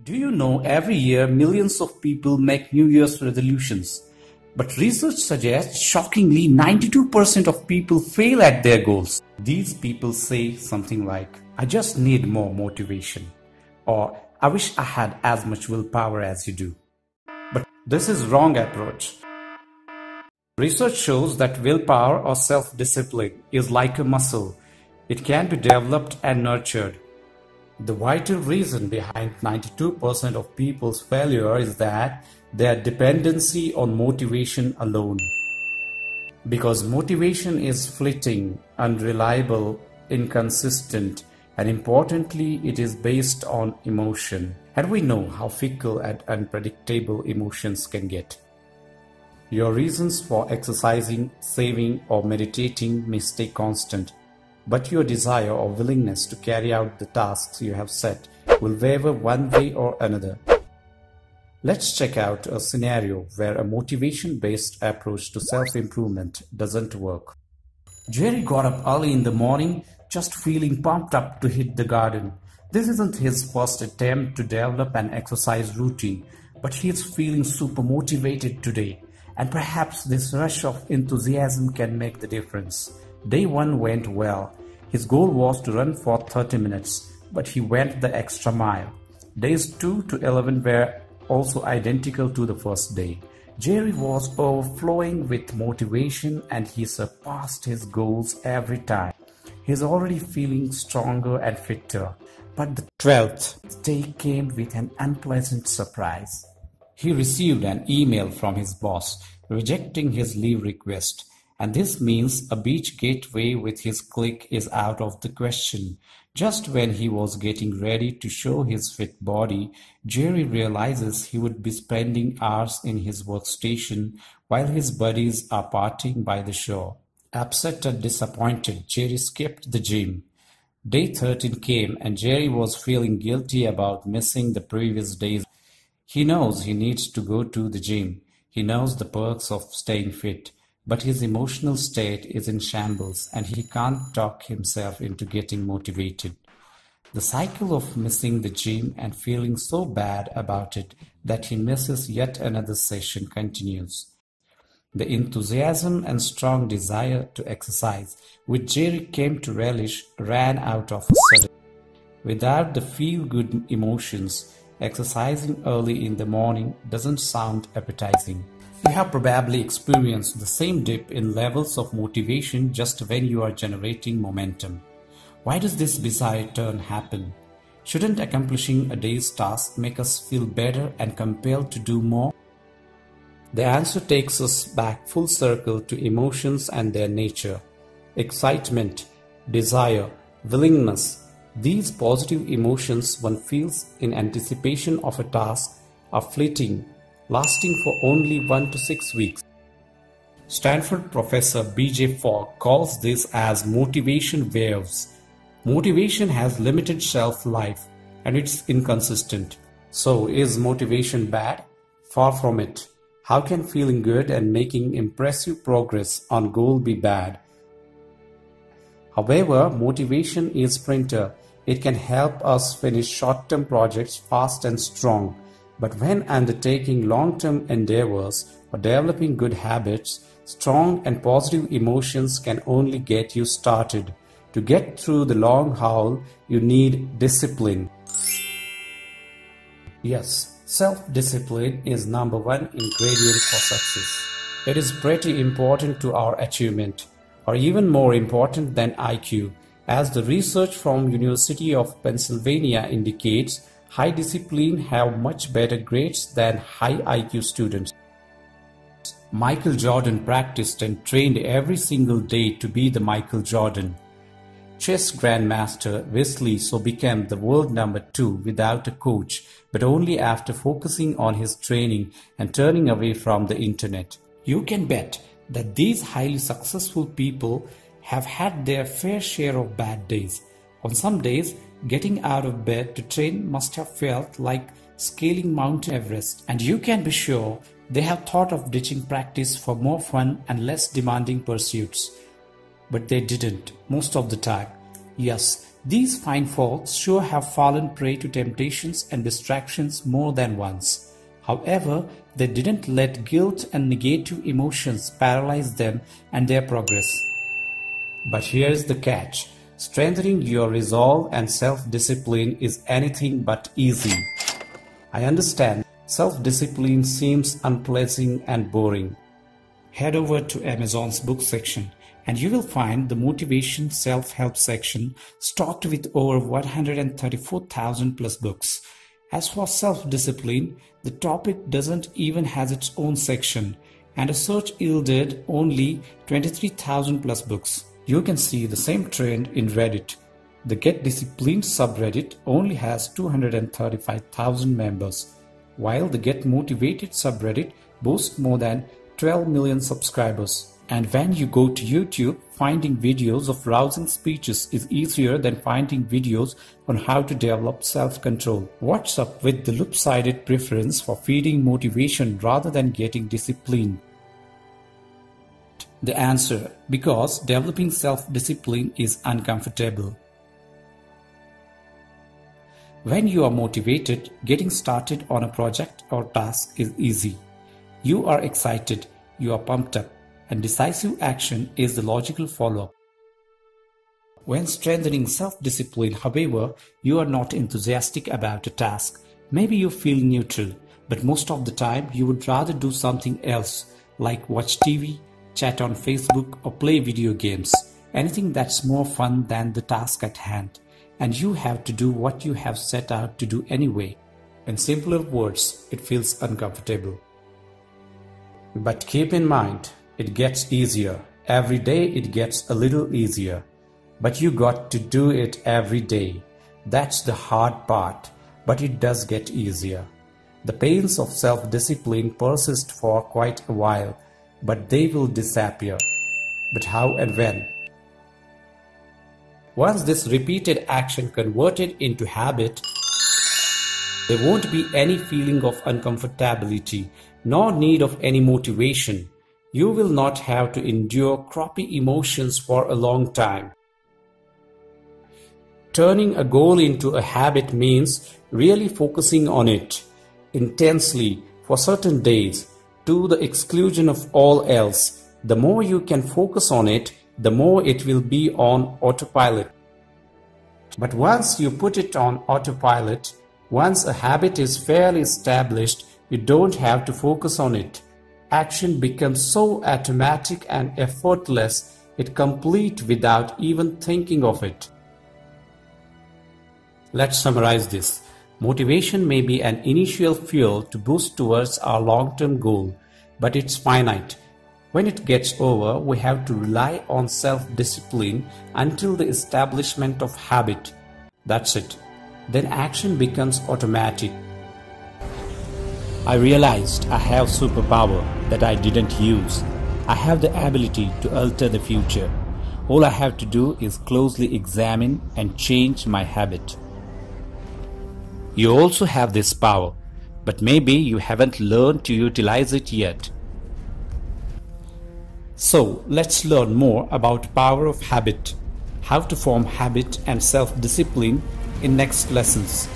Do you know every year millions of people make New Year's resolutions? But research suggests shockingly 92% of people fail at their goals. These people say something like, I just need more motivation, or I wish I had as much willpower as you do. But this is wrong approach. Research shows that willpower or self-discipline is like a muscle. It can be developed and nurtured. The vital reason behind 92% of people's failure is that their dependency on motivation alone. Because motivation is fleeting, unreliable, inconsistent, and importantly, it is based on emotion. And we know how fickle and unpredictable emotions can get. Your reasons for exercising, saving, or meditating may stay constant, but your desire or willingness to carry out the tasks you have set will waver one way or another. Let's check out a scenario where a motivation-based approach to self-improvement doesn't work. Jerry got up early in the morning, just feeling pumped up to hit the garden. This isn't his first attempt to develop an exercise routine, but he is feeling super motivated today. And perhaps this rush of enthusiasm can make the difference. Day 1 went well. His goal was to run for 30 minutes, but he went the extra mile. Days 2 to 11 were also identical to the first day. Jerry was overflowing with motivation and he surpassed his goals every time. He's already feeling stronger and fitter. But the 12th day came with an unpleasant surprise. He received an email from his boss rejecting his leave request. And this means a beach getaway with his clique is out of the question. Just when he was getting ready to show his fit body, Jerry realizes he would be spending hours in his workstation while his buddies are partying by the shore. Upset and disappointed, Jerry skipped the gym. Day 13 came and Jerry was feeling guilty about missing the previous days. He knows he needs to go to the gym. He knows the perks of staying fit. But his emotional state is in shambles and he can't talk himself into getting motivated. The cycle of missing the gym and feeling so bad about it that he misses yet another session continues. The enthusiasm and strong desire to exercise, which Jerry came to relish, ran out of a sudden. Without the feel-good emotions, exercising early in the morning doesn't sound appetizing. You have probably experienced the same dip in levels of motivation just when you are generating momentum. Why does this bizarre turn happen? Shouldn't accomplishing a day's task make us feel better and compelled to do more? The answer takes us back full circle to emotions and their nature. Excitement, desire, willingness. These positive emotions one feels in anticipation of a task are fleeting, lasting for only 1 to 6 weeks. Stanford professor B.J. Fogg calls this as motivation waves. Motivation has limited shelf life and it's inconsistent. So is motivation bad? Far from it. How can feeling good and making impressive progress on goal be bad? However, motivation is sprinter. It can help us finish short-term projects fast and strong. But when undertaking long-term endeavors or developing good habits, strong and positive emotions can only get you started. To get through the long haul, you need discipline. Yes, self-discipline is number one ingredient for success. It is pretty important to our achievement, or even more important than IQ, as the research from University of Pennsylvania indicates. High discipline have much better grades than high IQ students. Michael Jordan practiced and trained every single day to be the Michael Jordan. Chess grandmaster Wesley so became the world number 2 without a coach, but only after focusing on his training and turning away from the internet. You can bet that these highly successful people have had their fair share of bad days. On some days, getting out of bed to train must have felt like scaling Mount Everest, and you can be sure they have thought of ditching practice for more fun and less demanding pursuits. But they didn't, most of the time. Yes, These fine folks sure have fallen prey to temptations and distractions more than once. However, they didn't let guilt and negative emotions paralyze them and their progress. But here's the catch. Strengthening your resolve and self-discipline is anything but easy. I understand self-discipline seems unpleasant and boring. Head over to Amazon's book section and you will find the motivation self-help section stocked with over 134,000 plus books. As for self-discipline, the topic doesn't even has its own section, and a search yielded only 23,000 plus books. You can see the same trend in Reddit. The Get Disciplined subreddit only has 235,000 members, while the Get Motivated subreddit boasts more than 12 million subscribers. And when you go to YouTube, finding videos of rousing speeches is easier than finding videos on how to develop self-control. What's up with the loop-sided preference for feeding motivation rather than getting disciplined? The answer: because developing self-discipline is uncomfortable. When you are motivated, getting started on a project or task is easy. You are excited, you are pumped up, and decisive action is the logical follow-up. When strengthening self-discipline, however, you are not enthusiastic about a task. Maybe you feel neutral, but most of the time you would rather do something else, like watch TV, chat on Facebook, or play video games. Anything that's more fun than the task at hand. And you have to do what you have set out to do anyway. In simpler words, it feels uncomfortable. But keep in mind, it gets easier. Every day it gets a little easier. But you got to do it every day. That's the hard part, but it does get easier. The pains of self-discipline persist for quite a while, but they will disappear. But how and when? Once this repeated action converted into habit, there won't be any feeling of uncomfortability, nor need of any motivation. You will not have to endure crappy emotions for a long time. Turning a goal into a habit means really focusing on it intensely for certain days, to the exclusion of all else. The more you can focus on it, the more it will be on autopilot. But once you put it on autopilot, once a habit is fairly established, you don't have to focus on it. Action becomes so automatic and effortless, it complete without even thinking of it. Let's summarize this. Motivation may be an initial fuel to boost towards our long-term goal, but it's finite. When it gets over, we have to rely on self-discipline until the establishment of habit. That's it. Then action becomes automatic. I realized I have superpower that I didn't use. I have the ability to alter the future. All I have to do is closely examine and change my habit. You also have this power, but maybe you haven't learned to utilize it yet. So let's learn more about power of habit, how to form habit and self-discipline in next lessons.